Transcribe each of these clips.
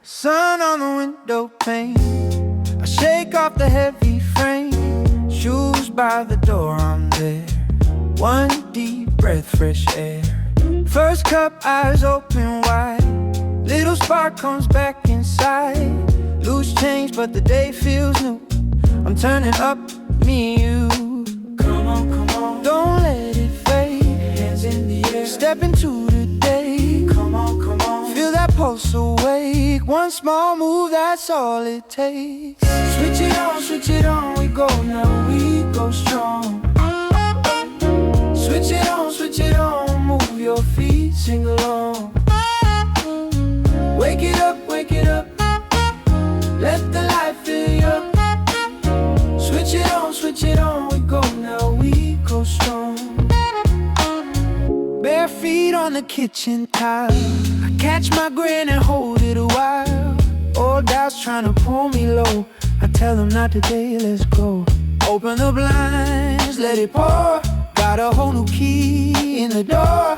Sun on the window pane, I shake off the heavy frame. Shoes by the door, I'm there. One deep breath, fresh air. First cup, eyes open wide. Little spark comes back inside. Loose change, but the day feels new. I'm turning up, me and you. Come on, come on, don't let it fade. Hands in the air, step into the day. Come on, come on, feel that pulse awake. One small move, that's all it takes. Switch it on, we go now, we go strong. Switch it on, move your feet, sing along. Wake it up, let the light fill you up. Switch it on, we go now, we go strong. Bare feet on the kitchen tile, I catch my grin and hold it a while. Old doubts trying to pull me low, I tell them not today, let's go. Open the blinds, let it pour. Got a whole new key in the door.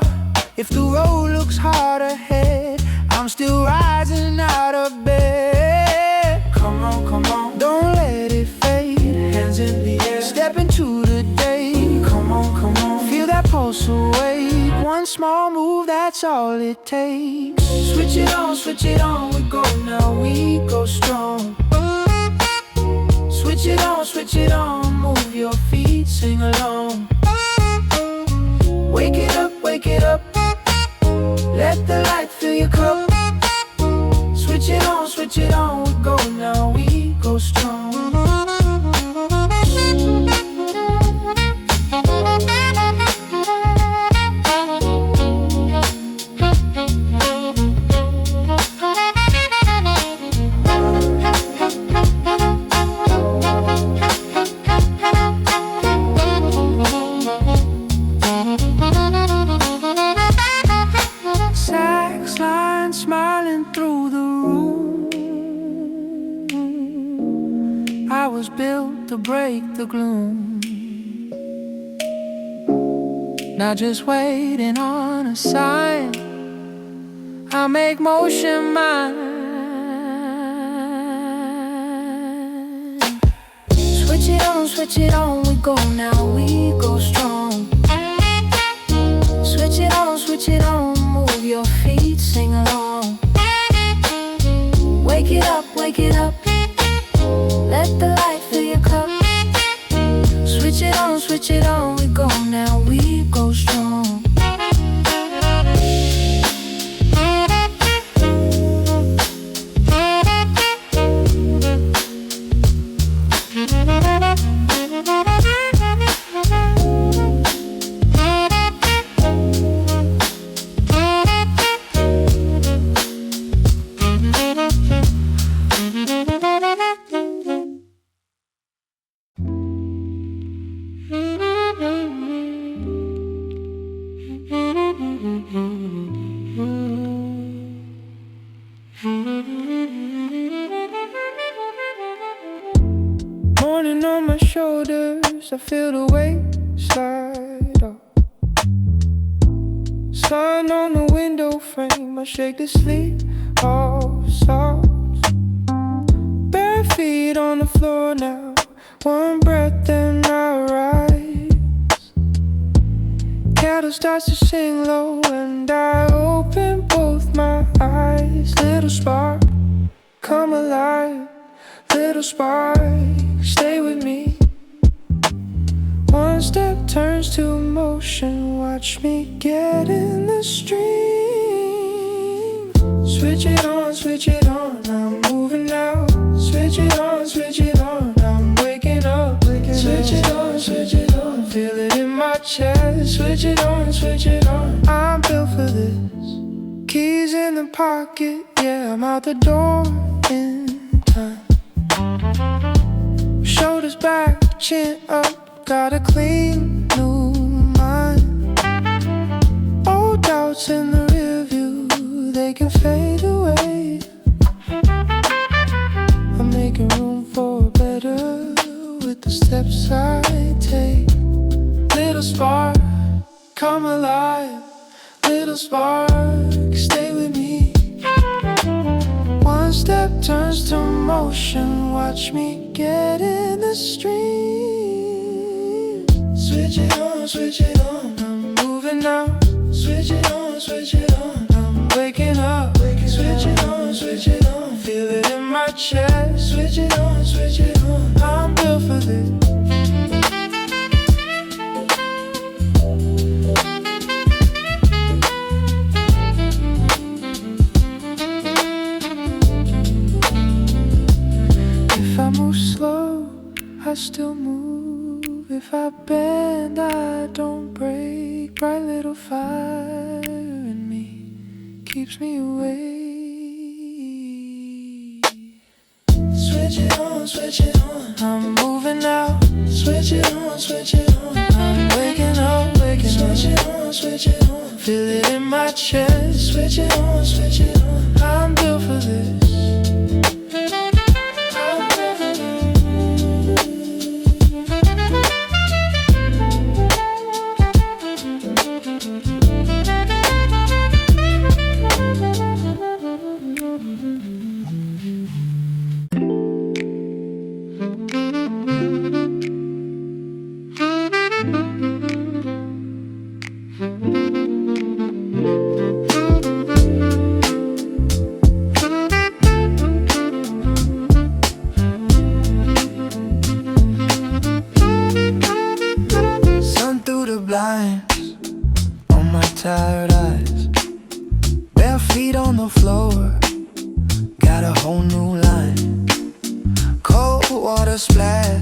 If the road looks hard ahead, I'm still rising out of bed. Come on, don't let it fade. Hands in the air, step into the day. Come on, feel that pulse awake. One small move, that's all it takes. Switch it on, we go now, we go strong. Switch it on, move your feet, sing along. Wake it up, let the light fill your cup. Switch it on, we go now, we go strong. Smiling through the room, I was built to break the gloom. Not just waiting on a sign, I make motion mine. Switch it on, we go now, we go strong. Switch it on, move your feet, sing along. Wake it up, let the light fill your cup. Switch it on, we go now, we go strong. Morning on my shoulders, I feel the weight slide off. Sun on the window frame, I shake the sleep off soft. Bare feet on the floor now, one breath and I rise. Kettle starts to sing low and I open both my eyes. Little spark, come alive. Little spark, stay with me. One step turns to emotion, watch me get in the stream. Switch it on, I'm moving now. Switch it on, I'm waking up. Switch it on, feel it in my chest. Switch it on, I'm built for this. Keys in the pocket, yeah, I'm out the door in time. Shoulders back, chin up, got a clean new mind. Old doubts in the rear view, they can fade away. steps I take. Little spark, come alive. Little spark, stay with me. One step turns to motion. Watch me get in the stream. Switch it on, switch it on. I'm moving now. Switch it on, switch it on. I'm waking up. Switch it on, switch it on. Feel it in my chest. Switch it on, switch it on. I'm built for this. If I move slow, I still move. If I bend, I don't break. Bright little fire in me keeps me awake. Switch it on, switch it on. I'm moving now. Switch it on, switch it on. I'm waking up, waking up. Switch it on, switch it on. Feel it in my chest. Switch it on, switch it on. I'm built for this. On my tired eyes, bare feet on the floor, got a whole new line. Cold water splash,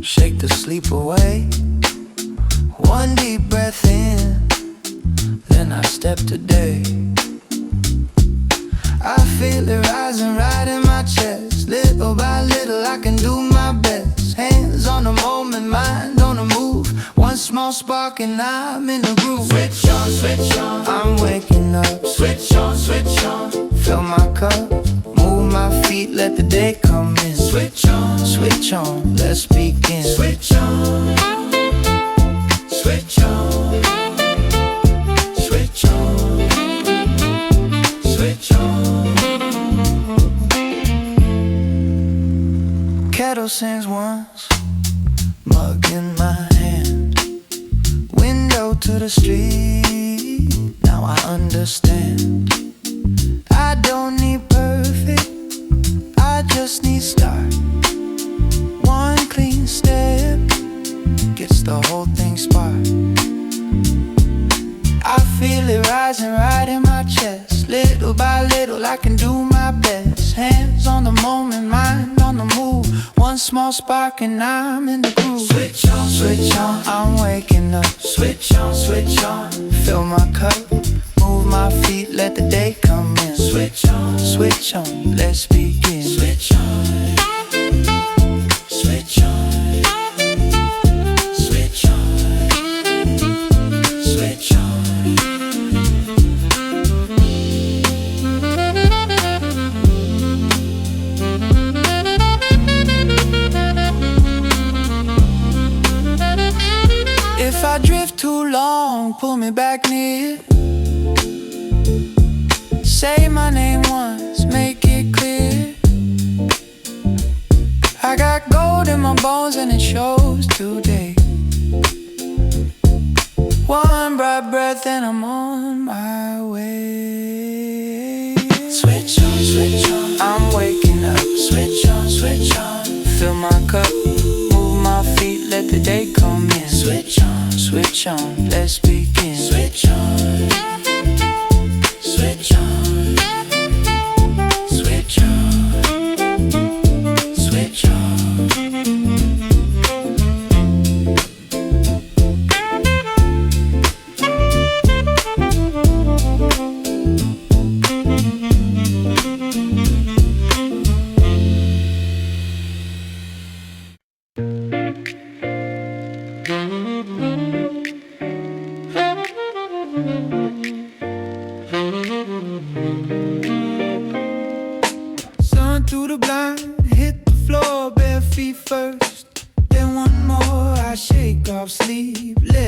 shake the sleep away. One deep breath in, then I step today. I feel it rising right in my chest. Little by little I can do my best. Hands on the moment, mind on the move. One small spark and I'm in the groove. Switch on, switch on. I'm waking up. Switch on, switch on. Fill my cup, move my feet, let the day come in. Switch on, switch on. Let's begin. Switch on, switch on. Switch on, switch on. Kettle sings once, mug in my hand. Window to the street, now I understand. I don't need perfect, I just need start. One clean step gets the whole thing sparked. I feel it rising right in my chest. Little by little I can do my best. Hands on the moment, mind on the move. One small spark and I'm in the groove. Switch on, switch on. I'm waking up. Switch on, switch on. Fill my cup, move my feet, let the day come in. Switch on, switch on. Let's begin. Switch on, switch on. Switch on, switch on. If I drift too long, pull me back near. Say my name once, make it clear. I got gold in my bones and it shows today. One bright breath and I'm on my way. Switch on, switch on. I'm waking up. Switch on, switch on. Fill my cup, move my feet, let the day come in. Switch on, switch on. Let's begin. Switch on, switch on. Switch on, switch on.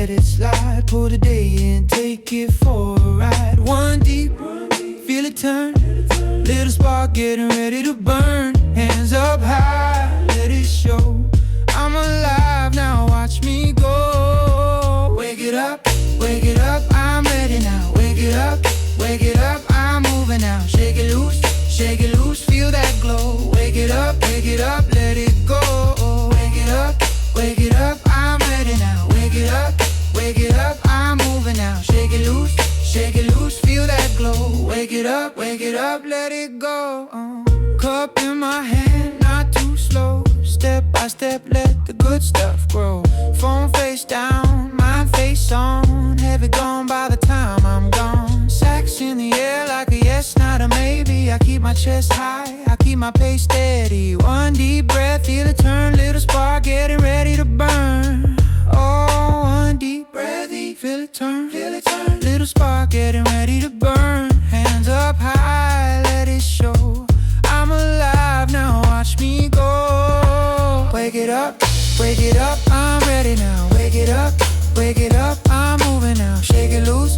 let it slide. Pull the day in, take it for a ride. One deep, feel it turn. Little spark getting ready to burn. Hands up high, let it show. I'm alive now, watch me go. Wake it up, I'm ready now. Wake it up, I'm moving now. Shake it loose, feel that glow. Wake it up, let it go. Wake it up, I'm ready now. Wake it up, I'm moving now. Shake it loose, feel that glow. Wake it up, let it go. Cup in my hand, not too slow. Step by step, let the good stuff grow. Phone face down, mind face on. Heavy gone by the time I'm gone. Sacks in the air like a yes, not a maybe. I keep my chest high, I keep my pace steady. One deep breath, feel it turn. Little spark getting ready to burn. Oh, one deep breath, feel it turn. Little spark getting ready to burn. Hands up high, let it show. I'm alive now, watch me go. Wake it up, I'm ready now. Wake it up, I'm moving now. Shake it loose,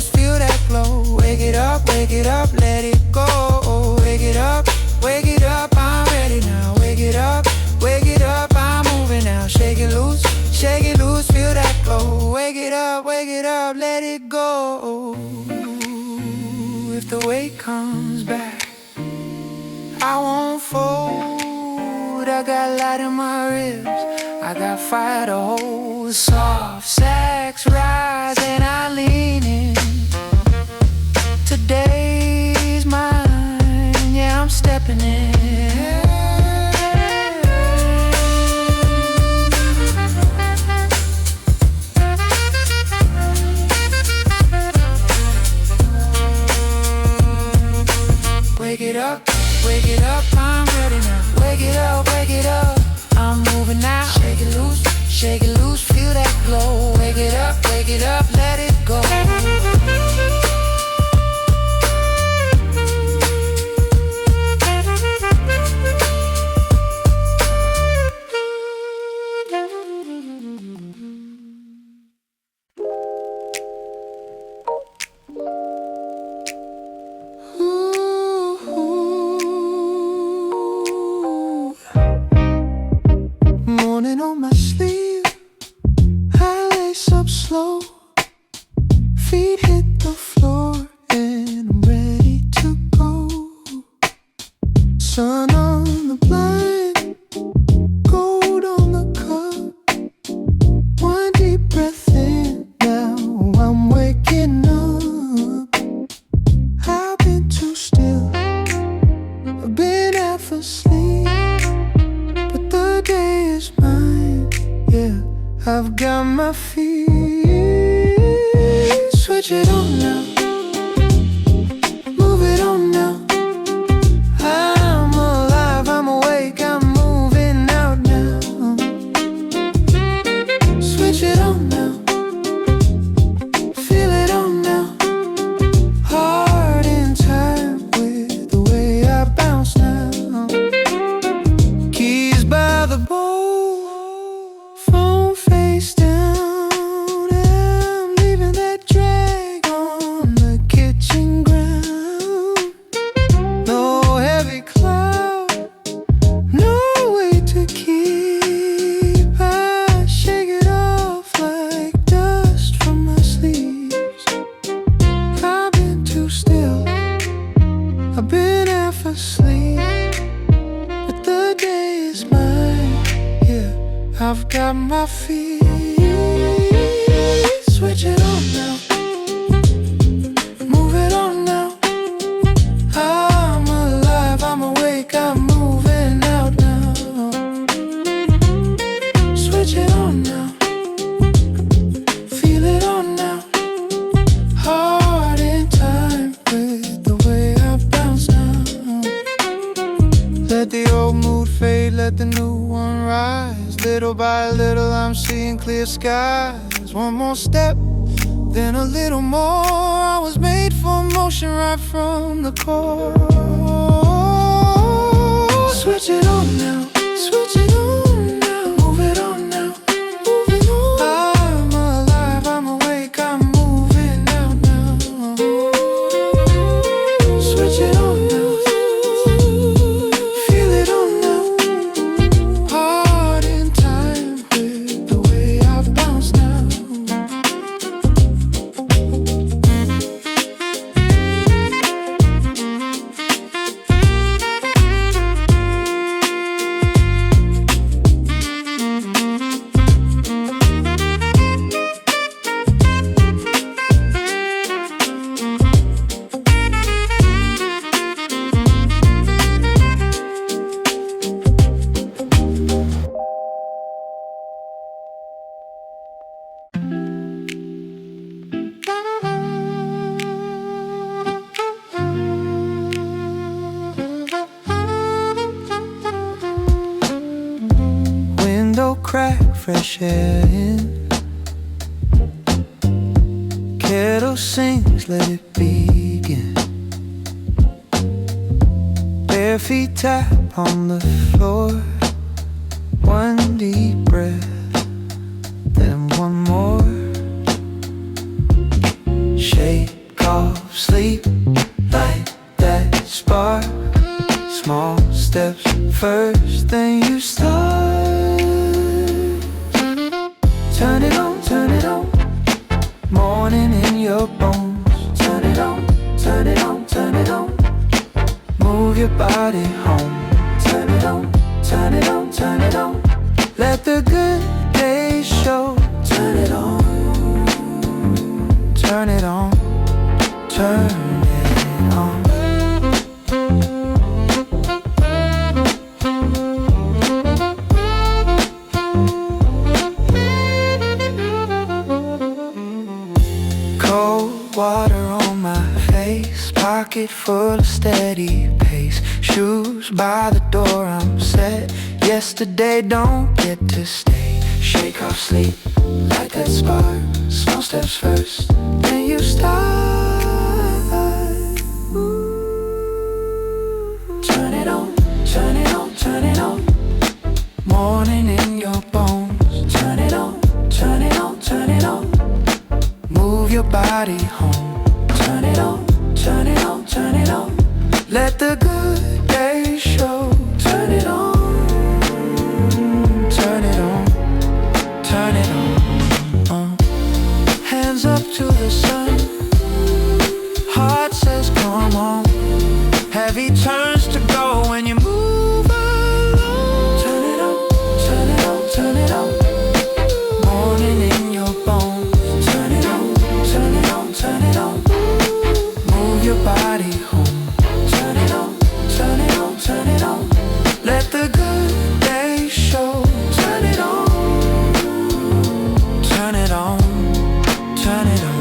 feel that glow. Wake it up, let it go. Wake it up, I'm ready now. Wake it up, I'm moving now. Shake it loose, feel that glow. Wake it up, let it go. If the weight comes back, I won't fold. I got light in my ribs, I got fire to hold. Soft sacks rise and I lean in. Today's mine, yeah, I'm stepping in. Wake it up, I'm ready now. Wake it up, I'm moving now. Shake it loose, feel that glow. Wake it up, let it go. On my sleeve, I lace up slow. Feet hit the floor and I'm ready to go. Sun on the blind, gold on the cup. One deep breath in, now I'm waking up. I've been too still, I've been half asleep, but the day is mine. Yeah, I've got my feet. Switch it on now, move it on now. I'm alive, I'm awake, I'm moving out now. Switch it on now, feel it on now. Heart in time with the way I bounce now. Keys by the bowl, phone face down. I'm leaving that drag on the kitchen ground. No heavy cloud, no way to keep. I shake it off like dust from my sleeves. I've been too still, I've been half asleep, but the day is mine. Yeah, I've got my feet. Switch it on now, move it on now. I'm alive, I'm awake, I'm moving out now. Switch it on now, feel it on now. Heart in time with the way I bounce now. Let the old mood fade, let the new one rise. Little by little I'm seeing clear skies. One more step, then a little more. I was made for motion right from the core. Switch it on now, switch it on now. Move it on now, move it on. I'm fresh air in. Kettle sings, let it begin. Bare feet tap on the floor. One deep breath, then one more. Shake off sleep, light that spark. Small steps first, then you start. Turn it on, turn it on. Morning in your bones. Turn it on, turn it on, turn it on. Move your body home. Turn it on, turn it on, turn it on. Let the good days show. Turn it on, turn it on, turn it on. Cold water on my face, pocket full of steady pace. Shoes by the door, I'm set. Yesterday don't get to stay. Shake off sleep, light that spark. Small steps first, then you start. Turn it on, turn it on, turn it on. Morning in your bones. Turn it on, turn it on, turn it on. Move your body home. Turn it on, turn it on, turn it on. Let the good days show. Turn it on, turn it on, turn it on. Hands up to the sun. Heart says come on. Heavy turns to go when you move along. Turn it on, turn it on, turn it on. Morning in your bones. Turn it on, turn it on, turn it on. Move your body home. Turn it on, turn it on, turn it on. Let the good days show. Turn it on, turn it on, turn it on.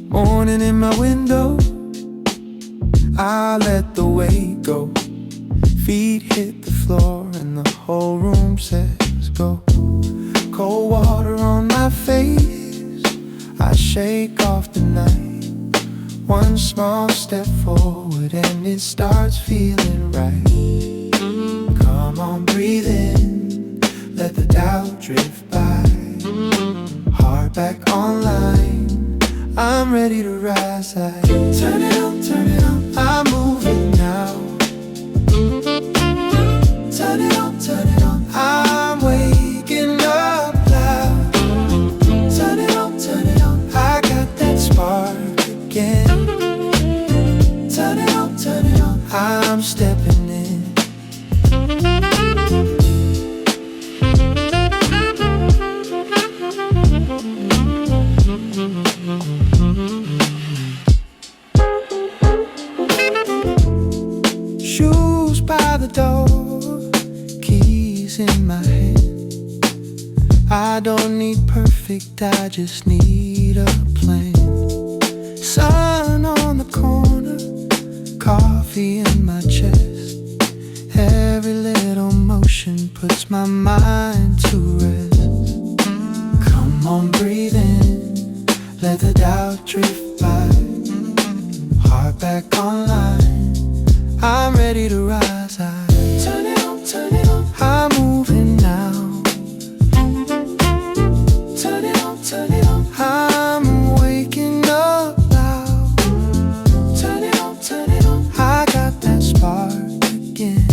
Morning in my window, I let the weight go. Feet hit the floor and the whole room says go. Cold water on my face, I shake off the night. One small step forward and it starts feeling right. Come on, breathe in, let the doubt drift by. Heart back online, I'm ready to rise. I turn it on, turn it on. I'm moving now. Turn it on, turn it on. I'm waking up loud. Turn it on, turn it on. I got that spark again. Turn it on, turn it on. I'm stepping in. Shoes by the door, keys in my hand. I don't need perfect, I just need a plan. Sun on the corner, coffee in my chest. Every little motion puts my mind to rest. Come on, breathe in, let the doubt drift by. Heart back online, I'm ready to rise. I turn it on, turn it on. I'm moving now. Turn it on, turn it on. I'm waking up loud. Turn it on, turn it on. I got that spark again.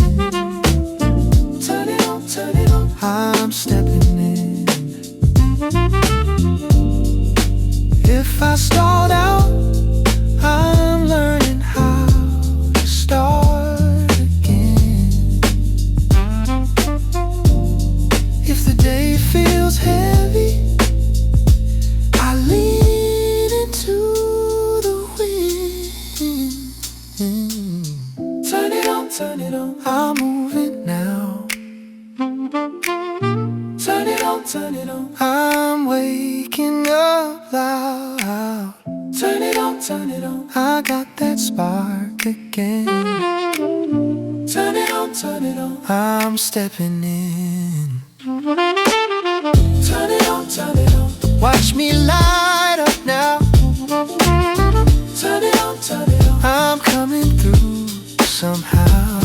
Turn it on, turn it on. I'm stepping in. If I stalled out, I'm learning how to start. spark again. Turn it on, turn it on. I'm stepping in. Turn it on, turn it on. Watch me light up now. Turn it on, turn it on. I'm coming through somehow.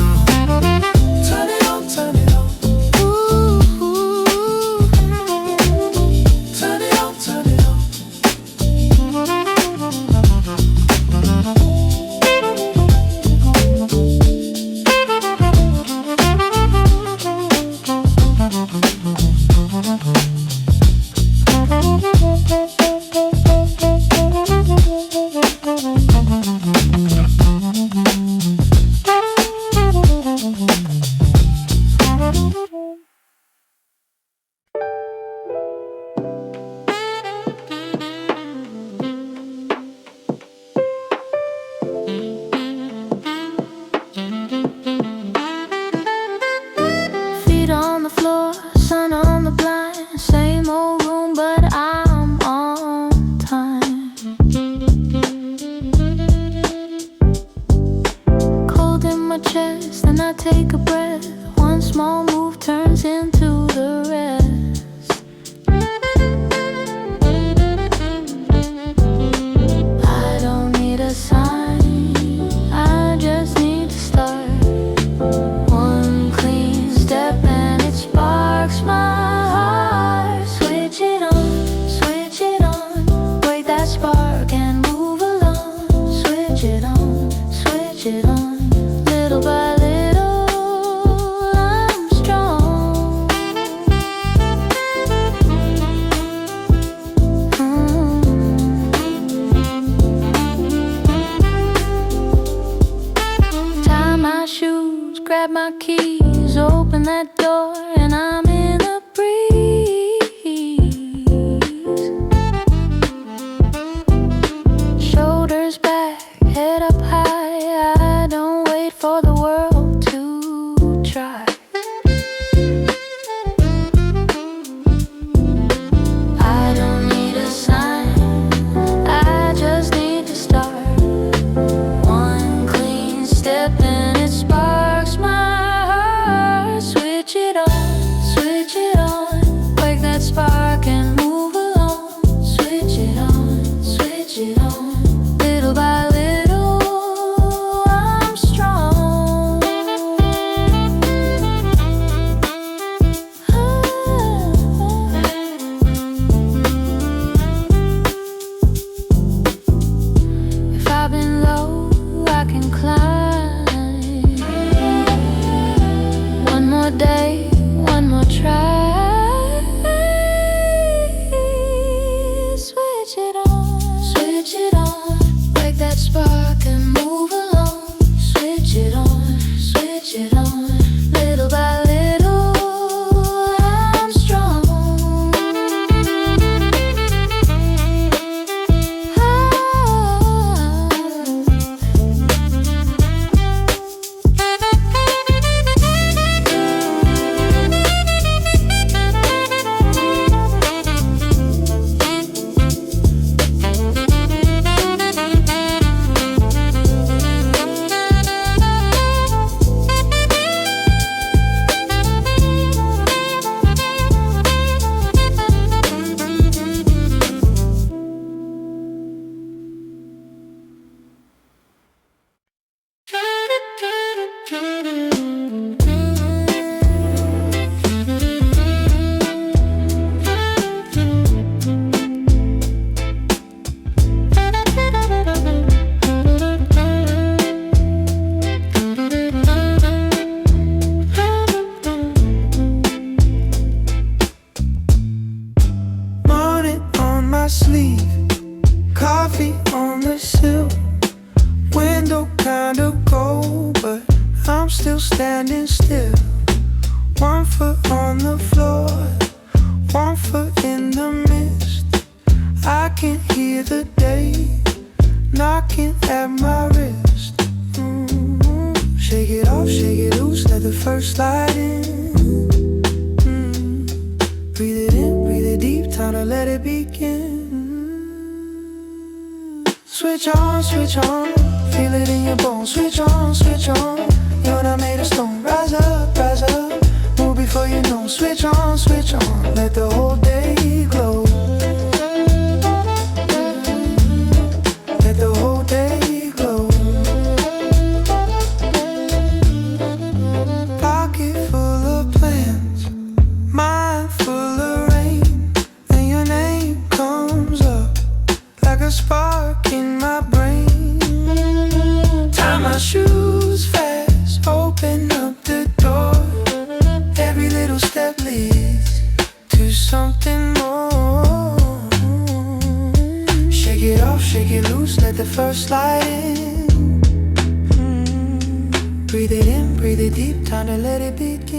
Turn it on, turn it on. Ooh, ooh. Turn it on, turn it on. Take a breath, one small move turns into the rest. I don't need a sign, I just need to start. One clean step and it sparks my heart. Switch it on, wake that spark and move along. Switch it on, little by little. Grab my keys, open that door, and I'm in a breeze. Shoulders back, head up high. I don't wait for the world to try. I don't need a sign, I just need to start. One clean step and it sparks my heart. Switch it on, wake that spark and move along. Switch it on, little by little, I'm strong. If I've been low, I can climb. One more day, one more try. Switch it on, wake that spark and move along. Switch it on, little by little, I'm strong. Morning on my sleeve, coffee on the sill. Window kinda cold, but I'm still standing still. One foot on the floor, one foot in the mist. I can hear the day knocking at my wrist. Shake it off, shake it loose, let the first slide in. Breathe it in, breathe it deep, time to let it begin. Switch on, feel it in your bones. Switch on, you're not made of stone. Rise up, move before you know. Switch on, let the whole day glow. Let the whole day glow. Pocket full of plans, mind full of rain, and your name comes up like a spark in my brain. Tie my shoes fast, open up the door. Every little step leads to something more. Shake it off, shake it loose, let the first slide in. Breathe it in, breathe it deep, time to let it begin.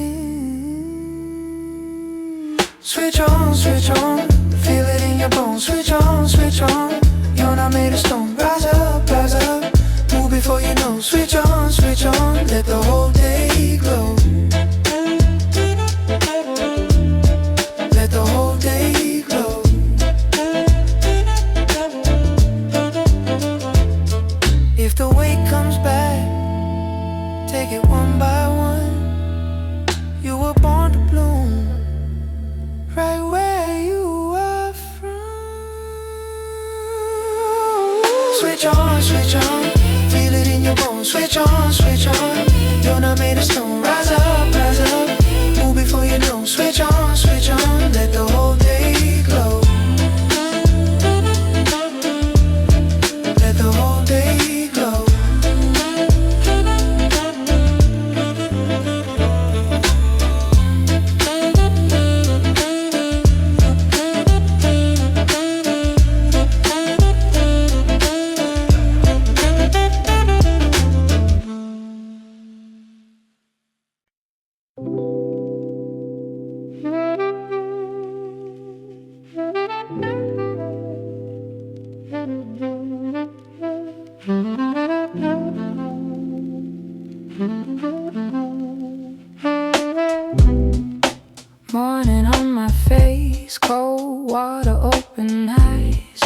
Switch on, feel it in your bones. Switch on, you're not made of stone. Rise up, move before you know. Switch on, let the whole day glow. Let the whole day glow. If the weight comes back, take it one by one. You were born to bloom right where you are from. Switch on, feel it in your bones. Switch on, you're not made of stone. Rise up, move before you know. Switch on, let the whole day glow. Let the whole day glow. Morning on my face, cold water, open eyes.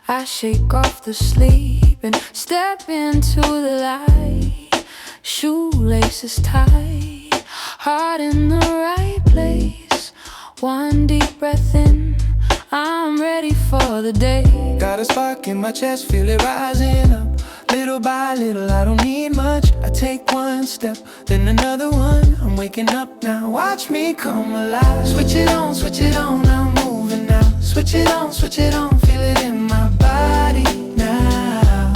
I shake off the sleep and step into the light. Shoelaces tight, heart in the right place. One deep breath in, I'm ready for the day. Got a spark in my chest, feel it rising up. Little by little, I don't need much. I take one step, then another one. I'm waking up now, watch me come alive. Switch it on, I'm moving now. Switch it on, feel it in my body now.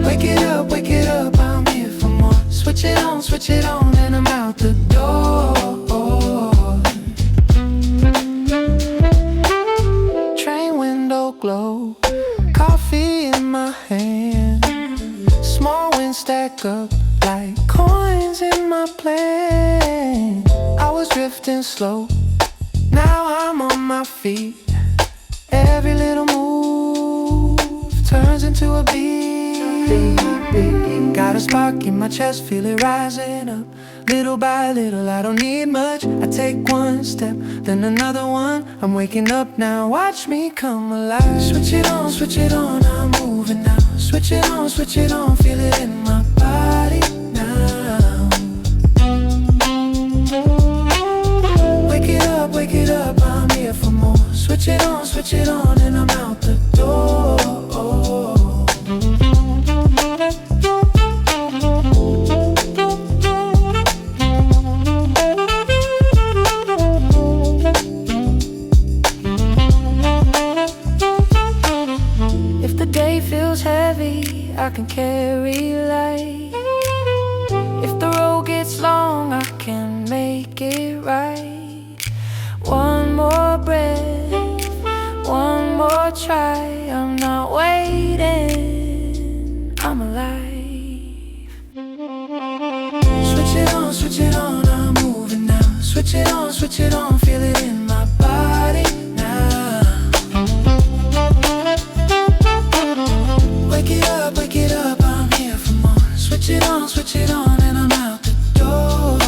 Wake it up, I'm here for more. Switch it on, and I'm out the door. Train window glow, coffee in my hand. Small wins stack up like coins in my plan. I was drifting slow, now I'm on my feet. Every little move turns into a beat. Got a spark in my chest, feel it rising up. Little by little, I don't need much. I take one step, then another one. I'm waking up now, watch me come alive. Switch it on, I'm moving now. Switch it on, feel it in my body now. Wake it up, I'm here for more. Switch it on, and I'm out the door. If the day feels heavy, I can carry light. If the road gets long, I can make it right. One more breath, one more try. I'm not waiting, I'm alive. Switch it on, I'm moving now. Switch it on, feel it in my body now. Wake it up, I'm here for more. Switch it on, and I'm out the door.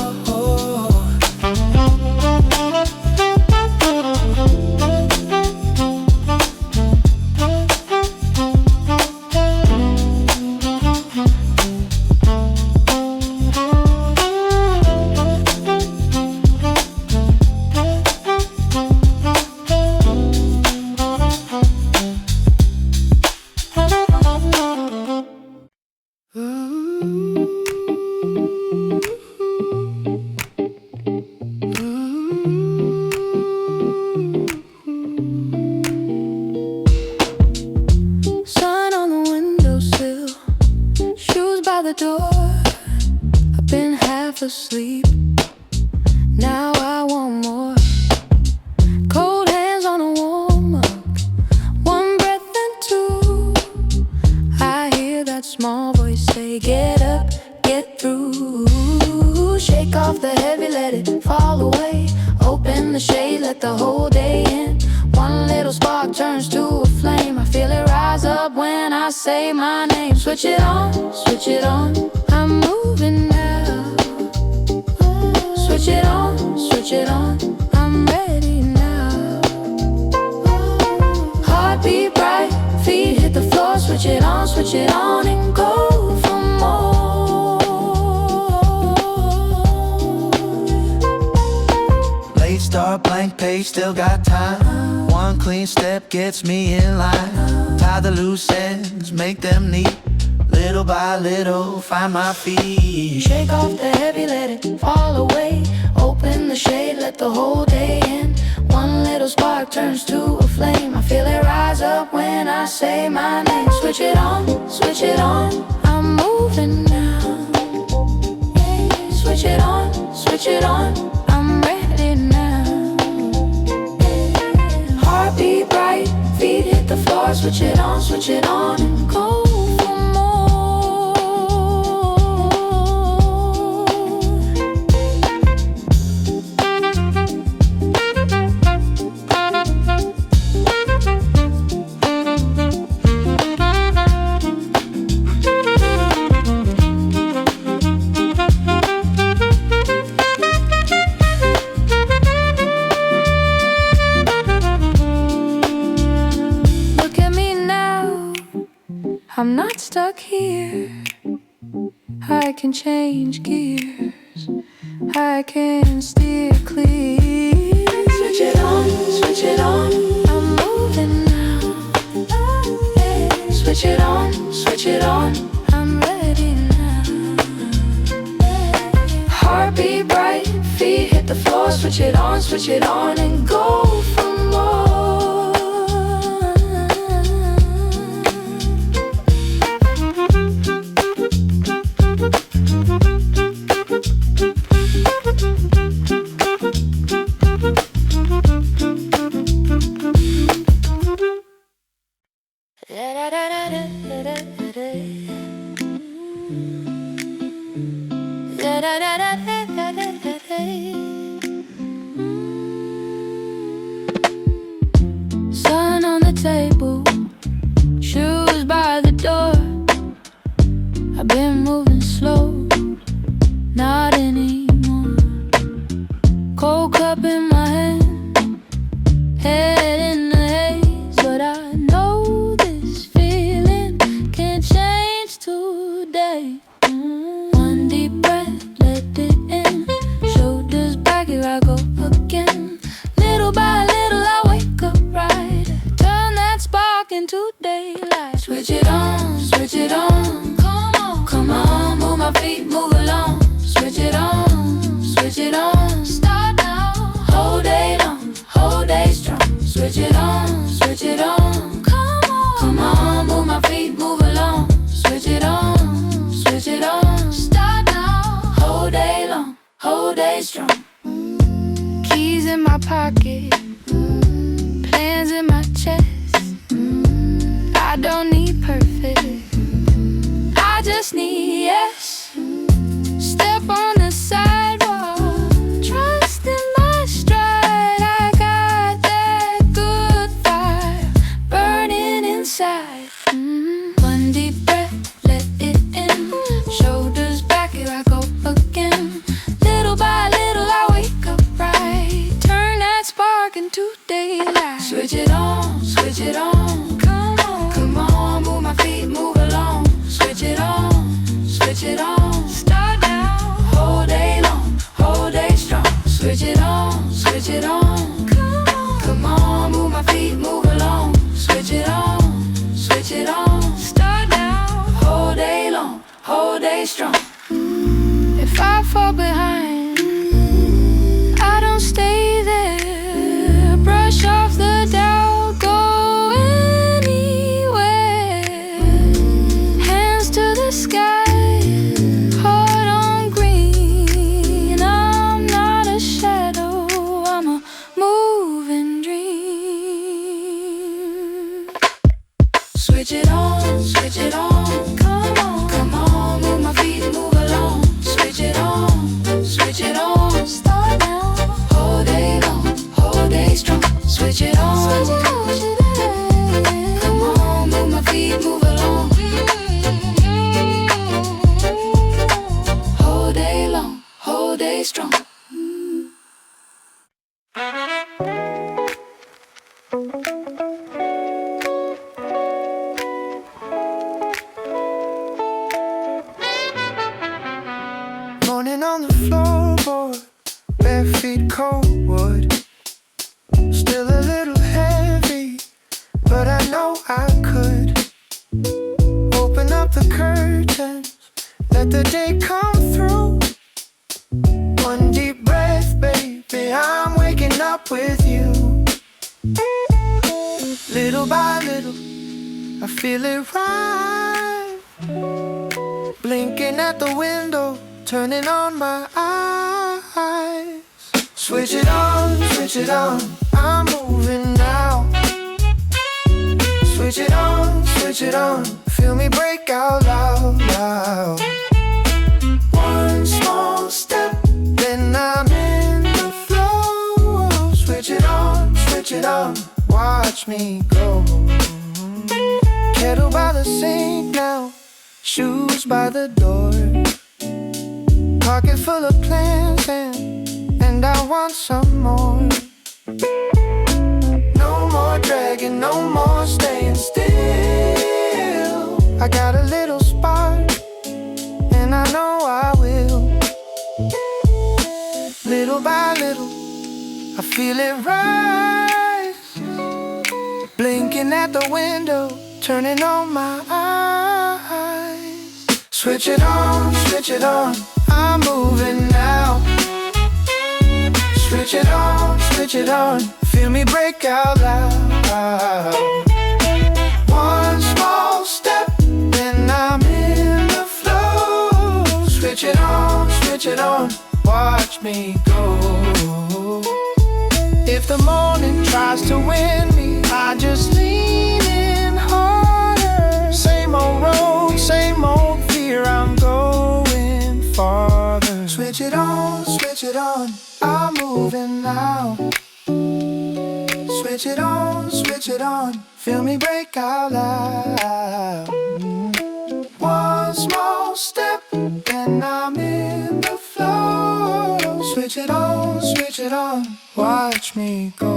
let the whole day in. One little spark turns to a flame. I feel it rise up when I say my name. Switch it on, switch it on, I'm moving now. Switch it on, switch it on, I'm ready now. Heartbeat bright, feet hit the floor. Switch it on and go for more. Late start, blank page, still got time. One clean step gets me in line. Tie the loose ends, make them neat. Little by little, find my feet. Shake off the heavy, let it fall away. Open the shade, let the whole day in. One little spark turns to a flame. I feel it rise up when I say my name. Switch it on, I'm moving now. Switch it on, I'm ready now. Heartbeat bright, feet hit the floor. Switch it on and go for more. I'm not stuck here. I can change gears. I can steer clear. Switch it on, I'm moving now. Switch it on, I'm ready now. Heartbeat bright, feet hit the floor. Switch it on and go for more. Sun on the table, shoes by the door. I've been moving slow, not anymore. Cold cup in my hand, head in the haze. But I know this feeling can't change today. One deep breath, let it in. Shoulders back, here I go again. Little by little I wake up right. Turn that spark into daylight. Switch it on, come on, move my feet, move along. Switch it on, start now. Whole day long, whole day strong. Switch it on, come on, move my feet, move along. Switch it on, start now. Whole day long, whole day strong. Keys in my pocket, plans in my chest. I don't need perfect, I just need yes. Step on the sidewalk, trust in my stride. I got that good fire burning inside. One deep breath, let it in. Shoulders back, here I go again. Little by little I wake up right. Turn that spark into daylight. Switch it on, come on, move my feet, move along. Switch it on, start now. Whole day long, whole day strong. Switch it on, come on, move my feet, move along. Switch it on, start now. Whole day long, whole day strong. If I fall behind, I don't stay there. Brush off the doubt, go anywhere. Hands to the sky, heart on green. I'm not a shadow, I'm a moving dream. Switch it on, come on, move my feet, move along. Switch it on, start now. Whole day long, whole day Switch it on. Come on, move my feet, move along. Whole day long, whole day strong. Morning on the floorboard, bare feet cold wood. Still a little heavy, but I know I could open up the curtains, let the day come through. One deep breath, baby, I'm waking up with you. Little by little, I feel it right. Blinking at the window, turning on my eyes. Switch it on, I'm moving now. Switch it on, feel me break out loud. One small step, then I'm in the flow. Switch it on, watch me go. Kettle by the sink now, shoes by the door. Pocket full of plans and I want some more. No more dragging, no more staying still. I got a little spark and I know I will. Little by little, I feel it rise. Blinking at the window, turning on my eyes. Switch it on, I'm moving now. Switch it on, feel me break out loud. One small step, then I'm in the flow. Switch it on, watch me go. If the morning tries to win me, I just lean in harder. Same old road, same old fear, I'm going farther. Switch it on, I'm moving now. Switch it on, feel me break out loud. One small step, and I'm in the flow. Switch it on, watch me go.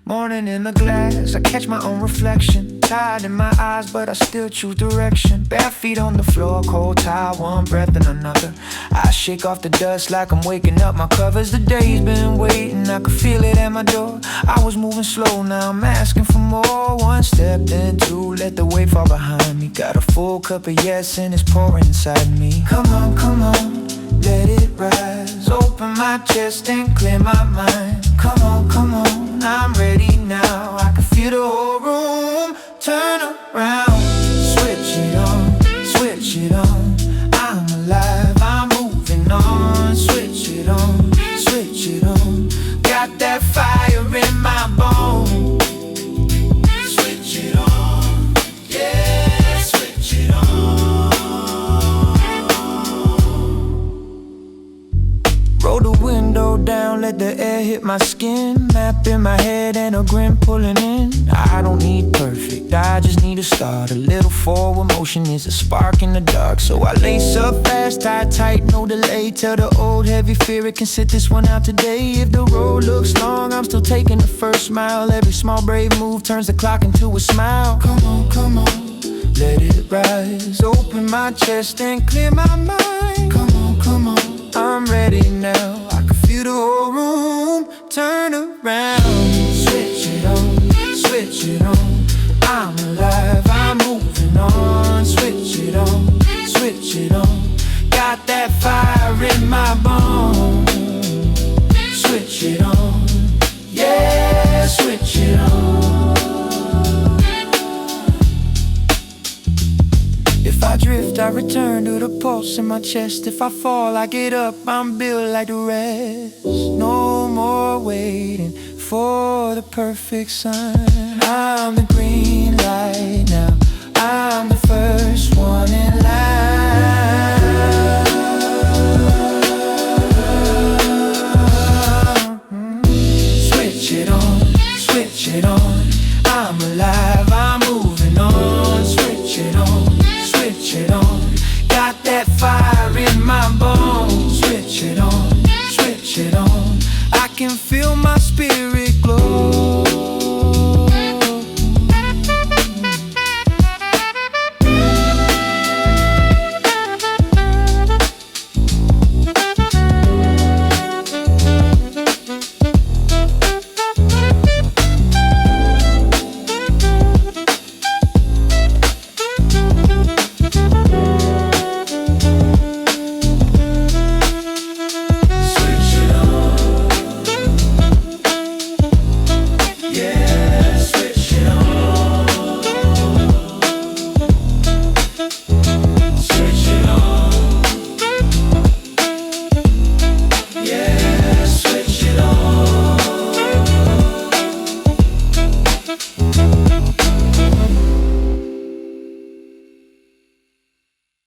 Morning in the glass, I catch my own reflection. Tired in my eyes, but I still choose direction. Bare feet on the floor, cold towel, one breath and another. I shake off the dust like I'm waking up my covers. The day's been waiting, I could feel it at my door. I was moving slow, now I'm asking for more. One step, then two, let the weight fall behind me. Got a full cup of yes and it's pouring inside me. Come on, let it rise. Open my chest and clear my mind. Come on, I'm ready now. I can feel the whole room turn around. Switch it on, I'm alive, I'm moving on. Switch it on, got that fire in my bones. Switch it on, yeah, switch it on. Roll the window down, let the air hit my skin. Map in my head and a grin pulling in. I don't need perfect, I just need a start. A little forward motion is a spark in the dark. So I lace up fast, tie tight, no delay. Tell the old heavy fear it can sit this one out today. If the road looks long, I'm still taking the first mile. Every small brave move turns the clock into a smile. Come on, let it rise. Open my chest and clear my mind. Come on, I'm ready now. I can feel the whole room turn around. Switch it on, switch it on. I'm alive, I'm moving on. Switch it on, switch it on. Got that fire in my bones. Switch it on, yeah, switch it on. If I drift, I return to the pulse in my chest. If I fall, I get up, I'm built like the rest. No more waiting for the perfect sign. I'm the green light now, I'm the first one in line. Switch it on, switch it on. I'm alive, I'm moving on. Switch it on, switch it on. Got that fire in my bones. Switch it on, switch it on. I can feel my spirit glow.